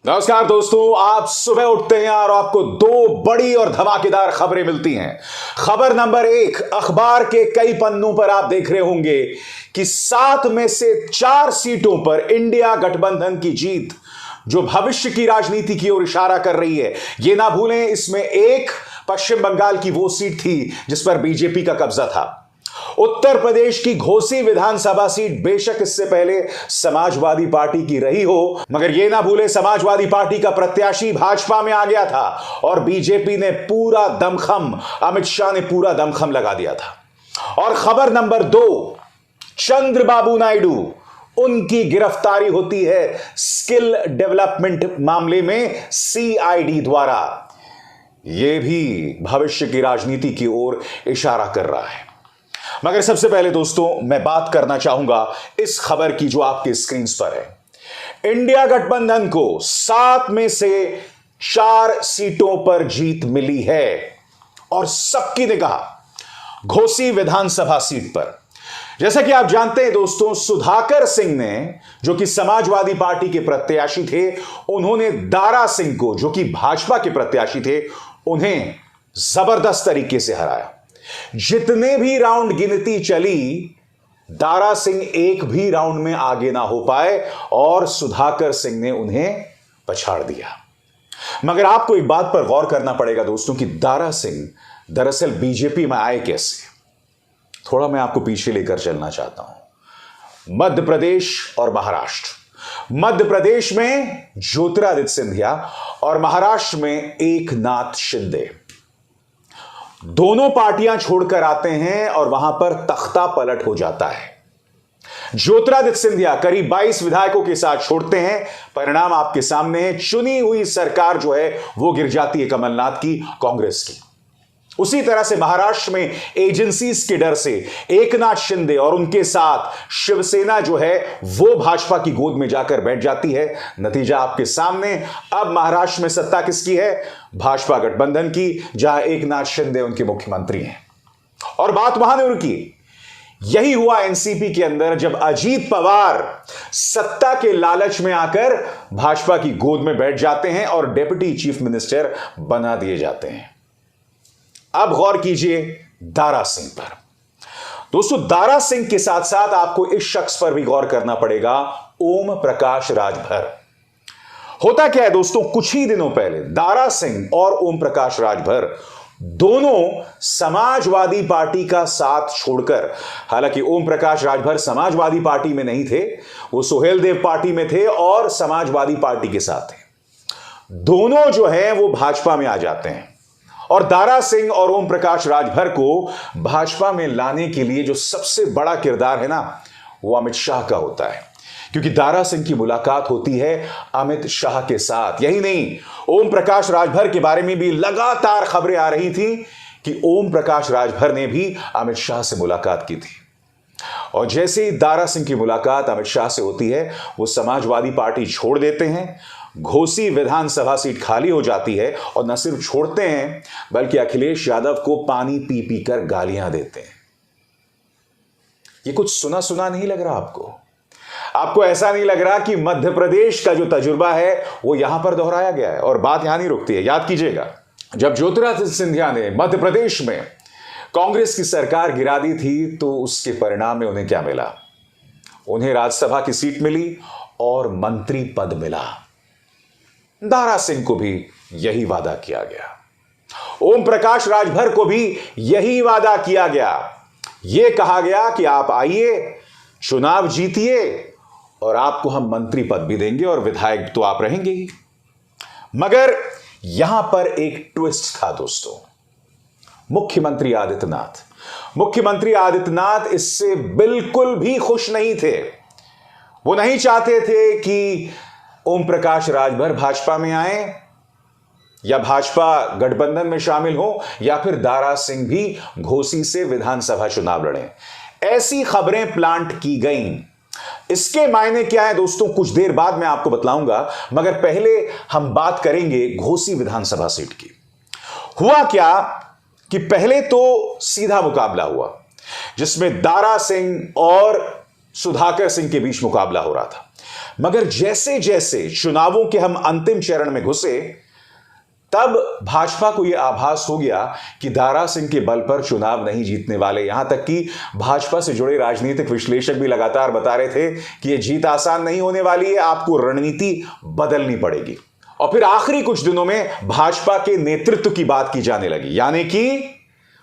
नमस्कार दोस्तों, आप सुबह उठते हैं और आपको दो बड़ी और धमाकेदार खबरें मिलती हैं। खबर नंबर एक, अखबार के कई पन्नों पर आप देख रहे होंगे कि 7 में से 4 सीटों पर इंडिया गठबंधन की जीत, जो भविष्य की राजनीति की ओर इशारा कर रही है। यह ना भूलें, इसमें एक पश्चिम बंगाल की वो सीट थी जिस पर बीजेपी का कब्जा था। उत्तर प्रदेश की घोसी विधानसभा सीट बेशक इससे पहले समाजवादी पार्टी की रही हो, मगर यह ना भूले समाजवादी पार्टी का प्रत्याशी भाजपा में आ गया था और बीजेपी ने पूरा दमखम, अमित शाह ने पूरा दमखम लगा दिया था। और खबर नंबर 2, चंद्रबाबू नायडू, उनकी गिरफ्तारी होती है स्किल डेवलपमेंट मामले में सीआईडी द्वारा। यह भी भविष्य की राजनीति की ओर इशारा कर रहा है। मगर सबसे पहले दोस्तों, मैं बात करना चाहूंगा इस खबर की जो आपके स्क्रीन पर है। इंडिया गठबंधन को 7 में से 4 सीटों पर जीत मिली है और सबकी निगाह घोसी विधानसभा सीट पर। जैसा कि आप जानते हैं दोस्तों, सुधाकर सिंह ने, जो कि समाजवादी पार्टी के प्रत्याशी थे, उन्होंने दारा सिंह को, जो कि भाजपा के प्रत्याशी थे, उन्हें जबरदस्त तरीके से हराया। जितने भी राउंड गिनती चली, दारा सिंह एक भी राउंड में आगे ना हो पाए और सुधाकर सिंह ने उन्हें पछाड़ दिया। मगर आपको एक बात पर गौर करना पड़ेगा दोस्तों कि दारा सिंह दरअसल बीजेपी में आए कैसे। थोड़ा मैं आपको पीछे लेकर चलना चाहता हूं। मध्य प्रदेश और महाराष्ट्र। मध्य प्रदेश में ज्योतिरादित्य सिंधिया और महाराष्ट्र में एकनाथ शिंदे, दोनों पार्टियां छोड़कर आते हैं और वहां पर तख्ता पलट हो जाता है। ज्योतिरादित्य सिंधिया करीब 22 विधायकों के साथ छोड़ते हैं। परिणाम आपके सामने है। चुनी हुई सरकार जो है वो गिर जाती है कमलनाथ की, कांग्रेस की। उसी तरह से महाराष्ट्र में एजेंसीज के डर से एकनाथ शिंदे और उनके साथ शिवसेना जो है वो भाजपा की गोद में जाकर बैठ जाती है। नतीजा आपके सामने। अब महाराष्ट्र में सत्ता किसकी है? भाजपा गठबंधन की, जहां एकनाथ शिंदे उनके मुख्यमंत्री हैं। और बात वहां नहीं रुकी। यही हुआ एनसीपी के अंदर, जब अजीत पवार सत्ता के लालच में आकर भाजपा की गोद में बैठ जाते हैं और डिप्टी चीफ मिनिस्टर बना दिए जाते हैं। अब गौर कीजिए दारा सिंह पर। दोस्तों, दारा सिंह के साथ साथ आपको इस शख्स पर भी गौर करना पड़ेगा, ओम प्रकाश राजभर। होता क्या है दोस्तों, कुछ ही दिनों पहले दारा सिंह और ओम प्रकाश राजभर दोनों समाजवादी पार्टी का साथ छोड़कर, हालांकि ओम प्रकाश राजभर समाजवादी पार्टी में नहीं थे, वो सुहेल देव पार्टी में थे और समाजवादी पार्टी के साथ थे। दोनों जो है वो भाजपा में आ जाते हैं और दारा सिंह और ओम प्रकाश राजभर को भाजपा में लाने के लिए जो सबसे बड़ा किरदार है ना, वो अमित शाह का होता है। क्योंकि दारा सिंह की मुलाकात होती है अमित शाह के साथ। यही नहीं, ओम प्रकाश राजभर के बारे में भी लगातार खबरें आ रही थी कि ओम प्रकाश राजभर ने भी अमित शाह से मुलाकात की थी। और जैसे ही दारा सिंह की मुलाकात अमित शाह से होती है, वो समाजवादी पार्टी छोड़ देते हैं। घोसी विधानसभा सीट खाली हो जाती है और न सिर्फ छोड़ते हैं बल्कि अखिलेश यादव को पानी पी पी कर गालियां देते हैं। ये कुछ सुना सुना नहीं लग रहा आपको? आपको ऐसा नहीं लग रहा कि मध्य प्रदेश का जो तजुर्बा है वो यहां पर दोहराया गया है? और बात यहां नहीं रुकती है, याद कीजिएगा, जब ज्योतिरादित्य सिंधिया ने मध्य प्रदेश में कांग्रेस की सरकार गिरा दी थी तो उसके परिणाम में उन्हें क्या मिला? उन्हें राज्यसभा की सीट मिली और मंत्री पद मिला। दारा सिंह को भी यही वादा किया गया। ओम प्रकाश राजभर को भी यही वादा किया गया। यह कहा गया कि आप आइए, चुनाव जीतिए और आपको हम मंत्री पद भी देंगे और विधायक तो आप रहेंगे ही। मगर यहां पर एक ट्विस्ट था दोस्तों। मुख्यमंत्री आदित्यनाथ इससे बिल्कुल भी खुश नहीं थे। वो नहीं चाहते थे कि ओम प्रकाश राजभर भाजपा में आए या भाजपा गठबंधन में शामिल हो या फिर दारा सिंह भी घोसी से विधानसभा चुनाव लड़ें। ऐसी खबरें प्लांट की गईं। इसके मायने क्या है दोस्तों, कुछ देर बाद मैं आपको बतलाऊंगा, मगर पहले हम बात करेंगे घोसी विधानसभा सीट की। हुआ क्या कि पहले तो सीधा मुकाबला हुआ जिसमें दारा सिंह और सुधाकर सिंह के बीच मुकाबला हो रहा था। मगर जैसे जैसे चुनावों के हम अंतिम चरण में घुसे, तब भाजपा को यह आभास हो गया कि दारा सिंह के बल पर चुनाव नहीं जीतने वाले। यहां तक कि भाजपा से जुड़े राजनीतिक विश्लेषक भी लगातार बता रहे थे कि यह जीत आसान नहीं होने वाली है, आपको रणनीति बदलनी पड़ेगी। और फिर आखिरी कुछ दिनों में भाजपा के नेतृत्व की बात की जाने लगी, यानी कि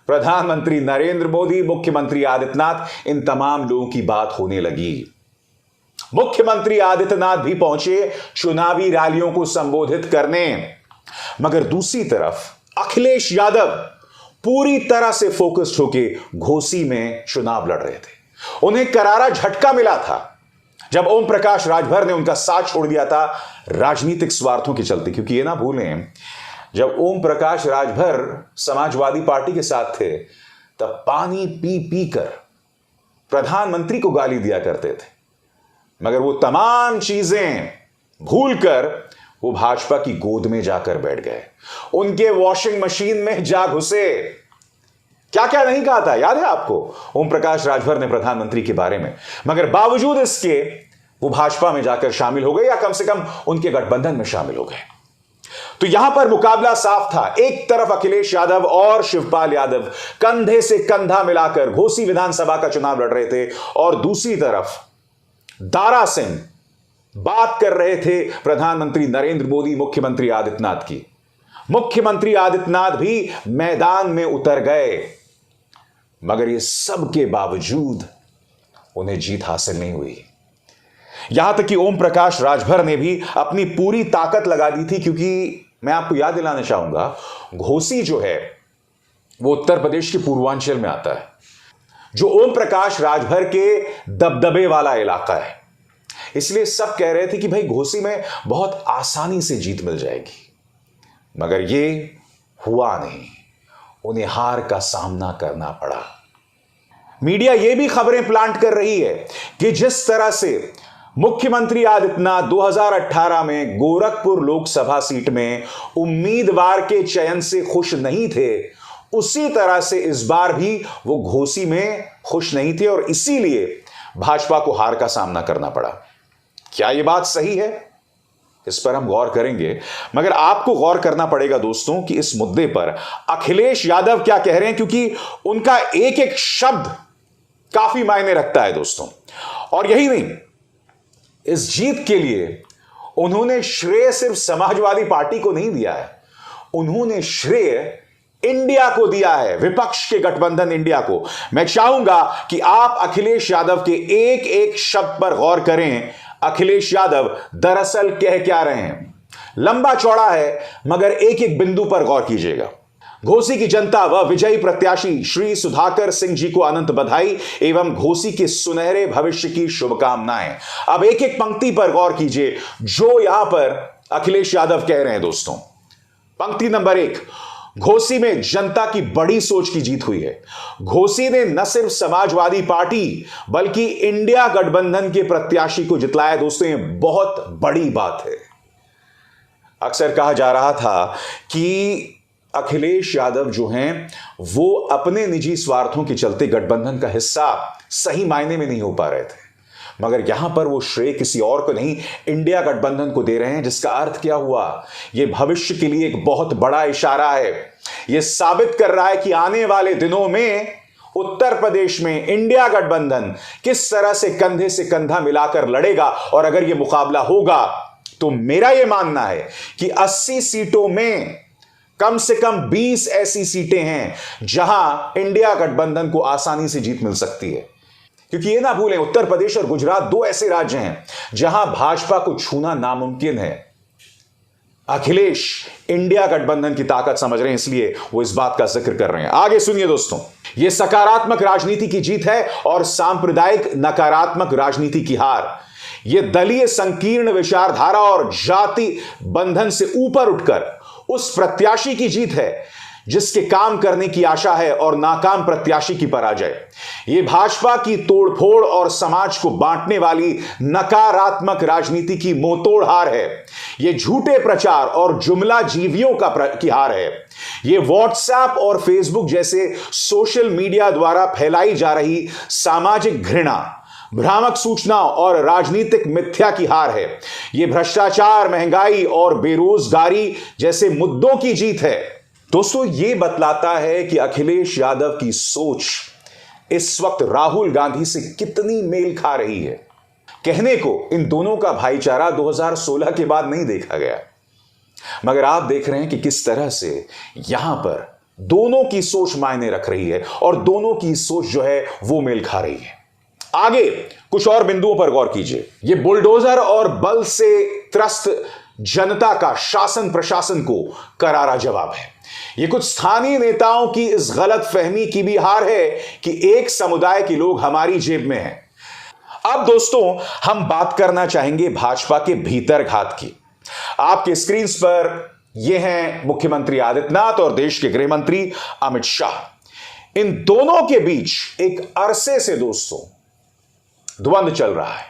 प्रधानमंत्री नरेंद्र मोदी, मुख्यमंत्री आदित्यनाथ, इन तमाम लोगों की बात होने लगी। मुख्यमंत्री आदित्यनाथ भी पहुंचे चुनावी रैलियों को संबोधित करने, मगर दूसरी तरफ अखिलेश यादव पूरी तरह से फोकस्ड होकर घोसी में चुनाव लड़ रहे थे। उन्हें करारा झटका मिला था जब ओम प्रकाश राजभर ने उनका साथ छोड़ दिया था राजनीतिक स्वार्थों के चलते, क्योंकि ये ना भूलें, जब ओम प्रकाश राजभर समाजवादी पार्टी के साथ थे तब पानी पी पी कर प्रधानमंत्री को गाली दिया करते थे, मगर वो तमाम चीजें भूलकर वो भाजपा की गोद में जाकर बैठ गए, उनके वॉशिंग मशीन में जा घुसे। क्या क्या नहीं कहा था, याद है आपको ओम प्रकाश राजभर ने प्रधानमंत्री के बारे में, मगर बावजूद इसके वो भाजपा में जाकर शामिल हो गए, या कम से कम उनके गठबंधन में शामिल हो गए। तो यहां पर मुकाबला साफ था। एक तरफ अखिलेश यादव और शिवपाल यादव कंधे से कंधा मिलाकर घोसी विधानसभा का चुनाव लड़ रहे थे, और दूसरी तरफ दारा सिंह बात कर रहे थे प्रधानमंत्री नरेंद्र मोदी, मुख्यमंत्री आदित्यनाथ की। मुख्यमंत्री आदित्यनाथ भी मैदान में उतर गए, मगर ये सब के बावजूद उन्हें जीत हासिल नहीं हुई। यहां तक कि ओम प्रकाश राजभर ने भी अपनी पूरी ताकत लगा दी थी, क्योंकि मैं आपको याद दिलाना चाहूंगा, घोसी जो है वो उत्तर प्रदेश के पूर्वांचल में आता है, जो ओम प्रकाश राजभर के दबदबे वाला इलाका है। इसलिए सब कह रहे थे कि भाई घोसी में बहुत आसानी से जीत मिल जाएगी, मगर ये हुआ नहीं, उन्हें हार का सामना करना पड़ा। मीडिया ये भी खबरें प्लांट कर रही है कि जिस तरह से मुख्यमंत्री आदित्यनाथ 2018 में गोरखपुर लोकसभा सीट में उम्मीदवार के चयन से खुश नहीं थे, उसी तरह से इस बार भी वो घोसी में खुश नहीं थे, और इसीलिए भाजपा को हार का सामना करना पड़ा। क्या यह बात सही है? इस पर हम गौर करेंगे, मगर आपको गौर करना पड़ेगा दोस्तों कि इस मुद्दे पर अखिलेश यादव क्या कह रहे हैं, क्योंकि उनका एक एक शब्द काफी मायने रखता है दोस्तों। और यही नहीं, इस जीत के लिए उन्होंने श्रेय सिर्फ समाजवादी पार्टी को नहीं दिया है, उन्होंने श्रेय इंडिया को दिया है, विपक्ष के गठबंधन इंडिया को। मैं चाहूंगा कि आप अखिलेश यादव के एक एक शब्द पर गौर करें। अखिलेश यादव दरअसल कह क्या रहे हैं, लंबा चौड़ा है, मगर एक एक बिंदु पर गौर कीजिएगा। घोसी की जनता व विजयी प्रत्याशी श्री सुधाकर सिंह जी को अनंत बधाई एवं घोसी के सुनहरे भविष्य की शुभकामनाएं। अब एक एक पंक्ति पर गौर कीजिए जो यहां पर अखिलेश यादव कह रहे हैं दोस्तों। पंक्ति नंबर 1, घोसी में जनता की बड़ी सोच की जीत हुई है। घोसी ने न सिर्फ समाजवादी पार्टी बल्कि इंडिया गठबंधन के प्रत्याशी को जितलाया। दोस्तों ये बहुत बड़ी बात है। अक्सर कहा जा रहा था कि अखिलेश यादव जो हैं वो अपने निजी स्वार्थों के चलते गठबंधन का हिस्सा सही मायने में नहीं हो पा रहे थे, मगर यहां पर वो श्रेय किसी और को नहीं, इंडिया गठबंधन को दे रहे हैं। जिसका अर्थ क्या हुआ, यह भविष्य के लिए एक बहुत बड़ा इशारा है। यह साबित कर रहा है कि आने वाले दिनों में उत्तर प्रदेश में इंडिया गठबंधन किस तरह से कंधा मिलाकर लड़ेगा। और अगर यह मुकाबला होगा तो मेरा यह मानना है कि 80 सीटों में कम से कम 20 ऐसी सीटें हैं जहां इंडिया गठबंधन को आसानी से जीत मिल सकती है। क्योंकि ये ना भूलें, उत्तर प्रदेश और गुजरात 2 ऐसे राज्य हैं जहां भाजपा को छूना नामुमकिन है। अखिलेश इंडिया गठबंधन की ताकत समझ रहे हैं, इसलिए वो इस बात का जिक्र कर रहे हैं। आगे सुनिए दोस्तों, यह सकारात्मक राजनीति की जीत है और सांप्रदायिक नकारात्मक राजनीति की हार। यह दलीय संकीर्ण विचारधारा और जाति बंधन से ऊपर उठकर उस प्रत्याशी की जीत है जिसके काम करने की आशा है और नाकाम प्रत्याशी की पराजय। यह भाजपा की तोड़फोड़ और समाज को बांटने वाली नकारात्मक राजनीति की मुंहतोड़ हार है। यह झूठे प्रचार और जुमला जीवियों की हार है। यह व्हाट्सएप और फेसबुक जैसे सोशल मीडिया द्वारा फैलाई जा रही सामाजिक घृणा, भ्रामक सूचनाओं और राजनीतिक मिथ्या की हार है। यह भ्रष्टाचार, महंगाई और बेरोजगारी जैसे मुद्दों की जीत है। दोस्तों, यह बतलाता है कि अखिलेश यादव की सोच इस वक्त राहुल गांधी से कितनी मेल खा रही है। कहने को इन दोनों का भाईचारा 2016 के बाद नहीं देखा गया, मगर आप देख रहे हैं कि किस तरह से यहां पर दोनों की सोच मायने रख रही है और दोनों की सोच जो है वो मेल खा रही है। आगे कुछ और बिंदुओं पर गौर कीजिए। यह बुलडोजर और बल से त्रस्त जनता का शासन प्रशासन को करारा जवाब है। यह कुछ स्थानीय नेताओं की इस गलत फहमी की भी हार है कि एक समुदाय के लोग हमारी जेब में हैं। अब दोस्तों, हम बात करना चाहेंगे भाजपा के भीतर घात की। आपके स्क्रीन पर यह हैं मुख्यमंत्री आदित्यनाथ और देश के गृह मंत्री अमित शाह। इन दोनों के बीच एक अरसे से दोस्तों द्वंद्व चल रहा है,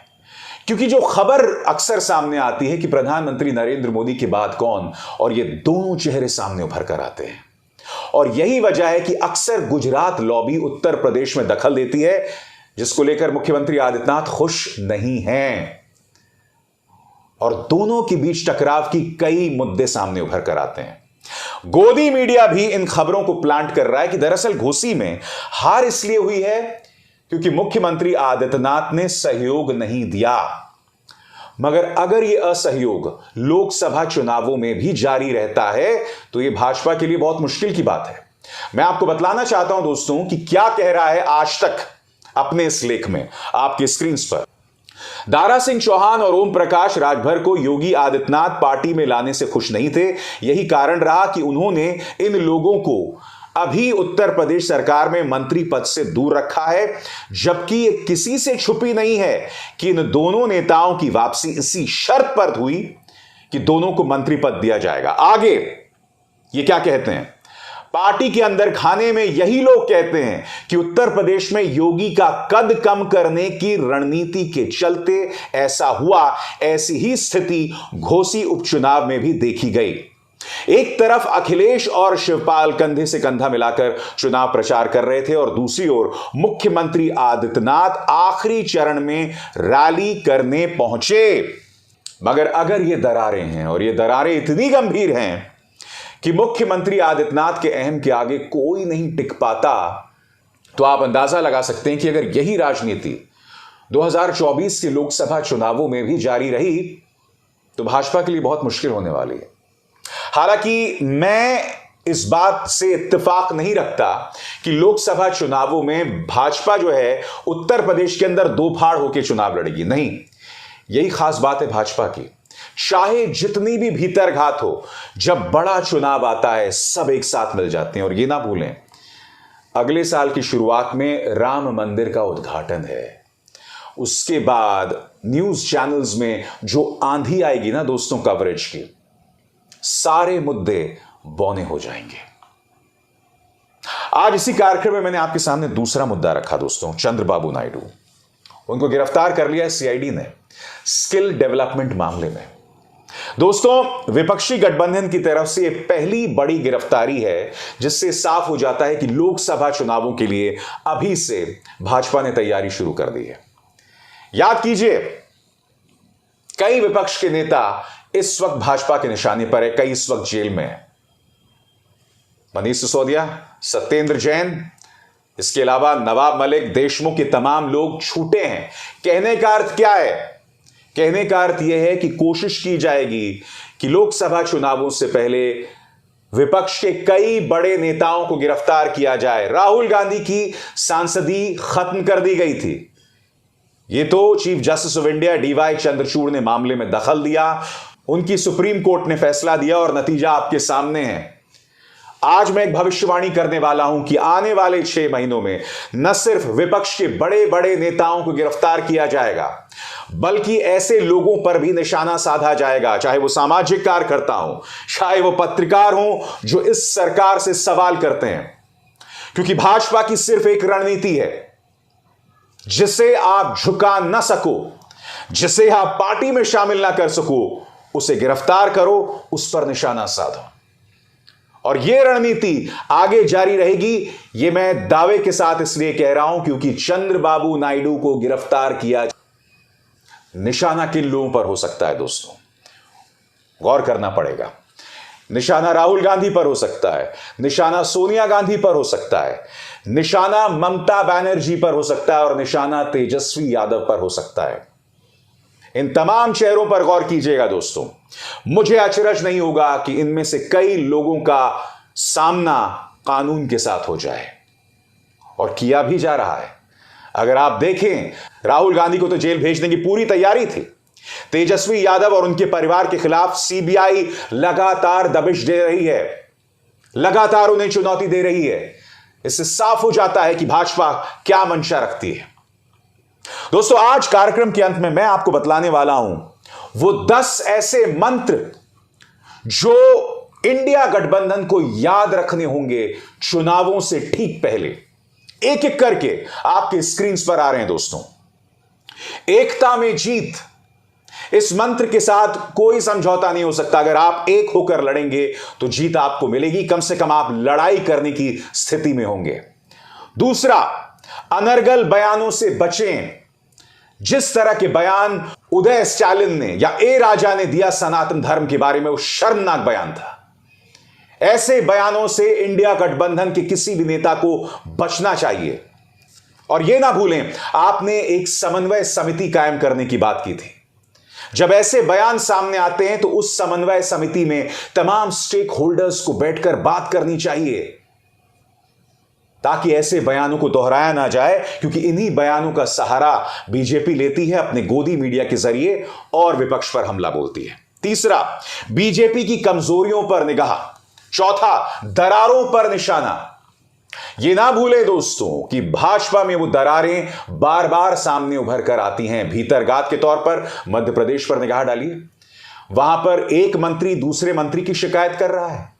क्योंकि जो खबर अक्सर सामने आती है कि प्रधानमंत्री नरेंद्र मोदी के बाद कौन, और ये दोनों चेहरे सामने उभर कर आते हैं। और यही वजह है कि अक्सर गुजरात लॉबी उत्तर प्रदेश में दखल देती है, जिसको लेकर मुख्यमंत्री आदित्यनाथ खुश नहीं हैं। और दोनों के बीच टकराव की कई मुद्दे सामने उभर कर आते हैं। गोदी मीडिया भी इन खबरों को प्लांट कर रहा है कि दरअसल घोसी में हार इसलिए हुई है क्योंकि मुख्यमंत्री आदित्यनाथ ने सहयोग नहीं दिया। मगर अगर यह असहयोग लोकसभा चुनावों में भी जारी रहता है तो यह भाजपा के लिए बहुत मुश्किल की बात है। मैं आपको बतलाना चाहता हूं दोस्तों कि क्या कह रहा है आज तक अपने इस लेख में आपकी स्क्रीन पर। दारा सिंह चौहान और ओम प्रकाश राजभर को योगी आदित्यनाथ पार्टी में लाने से खुश नहीं थे। यही कारण रहा कि उन्होंने इन लोगों को अभी उत्तर प्रदेश सरकार में मंत्री पद से दूर रखा है, जबकि ये किसी से छुपी नहीं है कि इन दोनों नेताओं की वापसी इसी शर्त पर हुई कि दोनों को मंत्री पद दिया जाएगा। आगे ये क्या कहते हैं, पार्टी के अंदर खाने में यही लोग कहते हैं कि उत्तर प्रदेश में योगी का कद कम करने की रणनीति के चलते ऐसा हुआ। ऐसी ही स्थिति घोसी उपचुनाव में भी देखी गई। एक तरफ अखिलेश और शिवपाल कंधे से कंधा मिलाकर चुनाव प्रचार कर रहे थे और दूसरी ओर मुख्यमंत्री आदित्यनाथ आखिरी चरण में रैली करने पहुंचे। मगर अगर ये दरारें हैं और ये दरारें इतनी गंभीर हैं कि मुख्यमंत्री आदित्यनाथ के अहम के आगे कोई नहीं टिक पाता, तो आप अंदाजा लगा सकते हैं कि अगर यही राजनीति 2024 के लोकसभा चुनावों में भी जारी रही तो भाजपा के लिए बहुत मुश्किल होने वाली है। हालांकि मैं इस बात से इत्तेफाक नहीं रखता कि लोकसभा चुनावों में भाजपा जो है उत्तर प्रदेश के अंदर दो फाड़ होकर चुनाव लड़ेगी। नहीं, यही खास बात है भाजपा की। चाहे जितनी भी भीतर घात हो, जब बड़ा चुनाव आता है सब एक साथ मिल जाते हैं। और ये ना भूलें, अगले साल की शुरुआत में राम मंदिर का उद्घाटन है। उसके बाद न्यूज चैनल्स में जो आंधी आएगी ना दोस्तों कवरेज की, सारे मुद्दे बौने हो जाएंगे। आज इसी कार्यक्रम में मैंने आपके सामने दूसरा मुद्दा रखा दोस्तों, चंद्रबाबू नायडू। उनको गिरफ्तार कर लिया है सीआईडी ने स्किल डेवलपमेंट मामले में। दोस्तों, विपक्षी गठबंधन की तरफ से यह पहली बड़ी गिरफ्तारी है, जिससे साफ हो जाता है कि लोकसभा चुनावों के लिए अभी से भाजपा ने तैयारी शुरू कर दी है। याद कीजिए, कई विपक्ष के नेता इस वक्त भाजपा के निशाने पर है, कई इस वक्त जेल में है। मनीष सिसोदिया, सत्येंद्र जैन, इसके अलावा नवाब मलिक, देशमुख के तमाम लोग छूटे हैं। कहने का अर्थ क्या है? कहने का अर्थ यह है कि कोशिश की जाएगी कि लोकसभा चुनावों से पहले विपक्ष के कई बड़े नेताओं को गिरफ्तार किया जाए। राहुल गांधी की सांसदी खत्म कर दी गई थी। यह तो chief justice of India DY Chandrachud ने मामले में दखल दिया, उनकी सुप्रीम कोर्ट ने फैसला दिया और नतीजा आपके सामने है। आज मैं एक भविष्यवाणी करने वाला हूं कि आने वाले 6 महीनों में न सिर्फ विपक्ष के बड़े बड़े नेताओं को गिरफ्तार किया जाएगा, बल्कि ऐसे लोगों पर भी निशाना साधा जाएगा, चाहे वो सामाजिक कार्यकर्ता हो, चाहे वो पत्रकार हो, जो इस सरकार से सवाल करते हैं। क्योंकि भाजपा की सिर्फ एक रणनीति है, जिसे आप झुका न सको, जिसे आप पार्टी में शामिल ना कर सको, उसे गिरफ्तार करो, उस पर निशाना साधो। और यह रणनीति आगे जारी रहेगी, यह मैं दावे के साथ इसलिए कह रहा हूं क्योंकि चंद्रबाबू नायडू को गिरफ्तार किया, निशाना किन लोगों पर हो सकता है दोस्तों, गौर करना पड़ेगा। निशाना राहुल गांधी पर हो सकता है, निशाना सोनिया गांधी पर हो सकता है, निशाना ममता बनर्जी पर हो सकता है और निशाना तेजस्वी यादव पर हो सकता है। इन तमाम चेहरों पर गौर कीजिएगा दोस्तों। मुझे अचरज नहीं होगा कि इनमें से कई लोगों का सामना कानून के साथ हो जाए, और किया भी जा रहा है। अगर आप देखें, राहुल गांधी को तो जेल भेजने की पूरी तैयारी थी। तेजस्वी यादव और उनके परिवार के खिलाफ सीबीआई लगातार दबिश दे रही है, लगातार उन्हें चुनौती दे रही है। इससे साफ हो जाता है कि भाजपा क्या मंशा रखती है। दोस्तों, आज कार्यक्रम के अंत में मैं आपको बतलाने वाला हूं वो 10 ऐसे मंत्र जो इंडिया गठबंधन को याद रखने होंगे चुनावों से ठीक पहले। एक एक करके आपके स्क्रीन पर आ रहे हैं दोस्तों। एकता में जीत, इस मंत्र के साथ कोई समझौता नहीं हो सकता। अगर आप एक होकर लड़ेंगे तो जीत आपको मिलेगी, कम से कम आप लड़ाई करने की स्थिति में होंगे। दूसरा, अनर्गल बयानों से बचें। जिस तरह के बयान उदय स्टालिन ने या ए राजा ने दिया सनातन धर्म के बारे में, वो शर्मनाक बयान था। ऐसे बयानों से इंडिया गठबंधन के किसी भी नेता को बचना चाहिए। और यह ना भूलें, आपने एक समन्वय समिति कायम करने की बात की थी। जब ऐसे बयान सामने आते हैं तो उस समन्वय समिति में तमाम स्टेक होल्डर्स को बैठकर बात करनी चाहिए, ताकि ऐसे बयानों को दोहराया ना जाए, क्योंकि इन्हीं बयानों का सहारा बीजेपी लेती है अपने गोदी मीडिया के जरिए और विपक्ष पर हमला बोलती है। तीसरा, बीजेपी की कमजोरियों पर निगाह। चौथा, दरारों पर निशाना। यह ना भूलें दोस्तों कि भाजपा में वो दरारें बार बार सामने उभर कर आती हैं। भीतरगात के तौर पर मध्य प्रदेश पर निगाह डालिए, वहां पर एक मंत्री दूसरे मंत्री की शिकायत कर रहा है।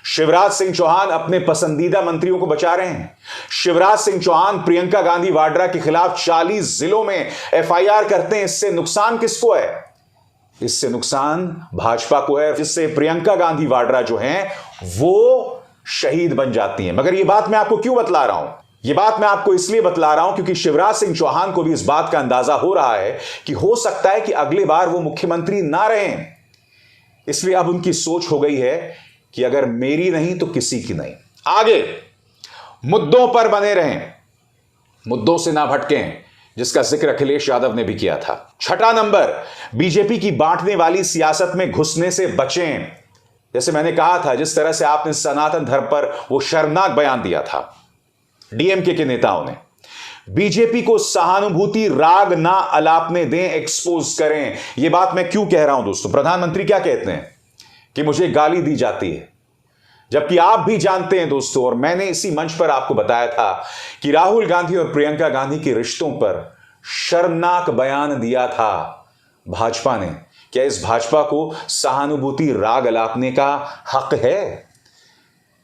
शिवराज सिंह चौहान अपने पसंदीदा मंत्रियों को बचा रहे हैं। शिवराज सिंह चौहान प्रियंका गांधी वाड्रा के खिलाफ 40 जिलों में एफआईआर करते हैं। इससे नुकसान किसको है? इससे नुकसान भाजपा को है, जिससे प्रियंका गांधी वाड्रा जो हैं वो शहीद बन जाती हैं। मगर यह बात मैं आपको क्यों बतला रहा हूं? यह बात मैं आपको इसलिए बतला रहा हूं क्योंकि शिवराज सिंह चौहान को भी इस बात का अंदाजा हो रहा है कि हो सकता है कि अगली बार वो मुख्यमंत्री ना रहें। इसलिए अब उनकी सोच हो गई है कि अगर मेरी नहीं तो किसी की नहीं। आगे मुद्दों पर बने रहें, मुद्दों से ना भटकें, जिसका जिक्र अखिलेश यादव ने भी किया था। छठा नंबर, बीजेपी की बांटने वाली सियासत में घुसने से बचें। जैसे मैंने कहा था, जिस तरह से आपने सनातन धर्म पर वो शर्मनाक बयान दिया था डीएमके के नेताओं ने, बीजेपी को सहानुभूति राग ना अलापने दें, एक्सपोज करें। यह बात मैं क्यों कह रहा हूं दोस्तों? प्रधानमंत्री क्या कहते हैं कि मुझे गाली दी जाती है, जबकि आप भी जानते हैं दोस्तों, और मैंने इसी मंच पर आपको बताया था कि राहुल गांधी और प्रियंका गांधी के रिश्तों पर शर्मनाक बयान दिया था भाजपा ने। क्या इस भाजपा को सहानुभूति राग अलापने का हक है?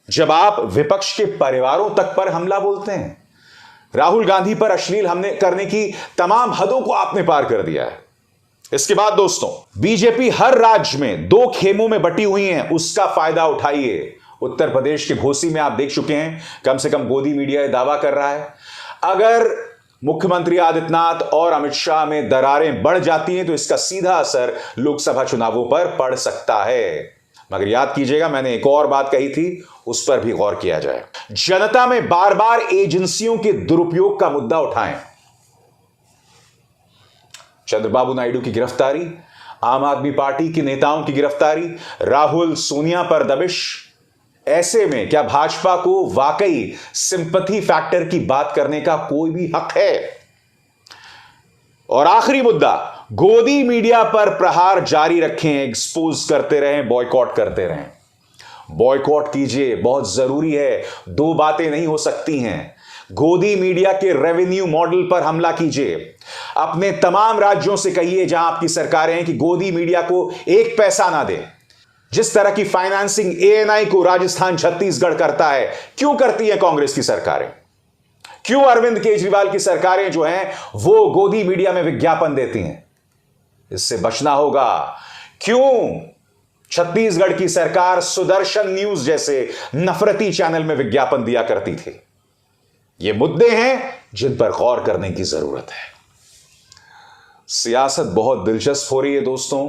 जब आप विपक्ष के परिवारों तक पर हमला बोलते हैं, राहुल गांधी पर अश्लील हमले करने की तमाम हदों को आपने पार कर दिया है। इसके बाद दोस्तों, बीजेपी हर राज्य में 2 खेमों में बटी हुई है, उसका फायदा उठाइए। उत्तर प्रदेश के घोसी में आप देख चुके हैं, कम से कम गोदी मीडिया यह दावा कर रहा है, अगर मुख्यमंत्री आदित्यनाथ और अमित शाह में दरारें बढ़ जाती हैं तो इसका सीधा असर लोकसभा चुनावों पर पड़ सकता है। मगर याद कीजिएगा, मैंने एक और बात कही थी, उस पर भी गौर किया जाए। जनता में बार बार एजेंसियों के दुरुपयोग का मुद्दा उठाएं। चंद्रबाबू नायडू की गिरफ्तारी, आम आदमी पार्टी के नेताओं की गिरफ्तारी, राहुल सोनिया पर दबिश, ऐसे में क्या भाजपा को वाकई सिंपैथी फैक्टर की बात करने का कोई भी हक है? और आखिरी मुद्दा, गोदी मीडिया पर प्रहार जारी रखें, एक्सपोज करते रहें, बॉयकॉट करते रहें। बॉयकॉट कीजिए, बहुत जरूरी है। 2 बातें नहीं हो सकती हैं। गोदी मीडिया के रेवेन्यू मॉडल पर हमला कीजिए। अपने तमाम राज्यों से कहिए जहां आपकी सरकारें हैं कि गोदी मीडिया को 1 पैसा ना दे। जिस तरह की फाइनेंसिंग एएनआई को राजस्थान छत्तीसगढ़ करता है, क्यों करती है कांग्रेस की सरकारें? क्यों अरविंद केजरीवाल की सरकारें जो हैं वो गोदी मीडिया में विज्ञापन देती हैं? इससे बचना होगा। क्यों छत्तीसगढ़ की सरकार सुदर्शन न्यूज जैसे नफरती चैनल में विज्ञापन दिया करती थी। ये मुद्दे हैं जिन पर गौर करने की जरूरत है। सियासत बहुत दिलचस्प हो रही है दोस्तों,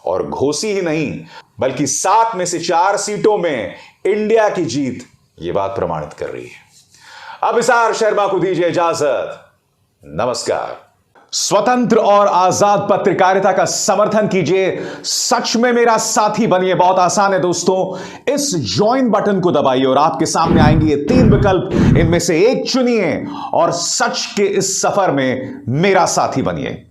और घोसी ही नहीं बल्कि 7 में से 4 सीटों में इंडिया की जीत यह बात प्रमाणित कर रही है। अब इसार शर्मा को दीजिए इजाजत। नमस्कार। स्वतंत्र और आजाद पत्रकारिता का समर्थन कीजिए, सच में मेरा साथी बनिए। बहुत आसान है दोस्तों, इस ज्वाइन बटन को दबाइए और आपके सामने आएंगे ये 3 विकल्प, इनमें से एक चुनिए और सच के इस सफर में मेरा साथी बनिए।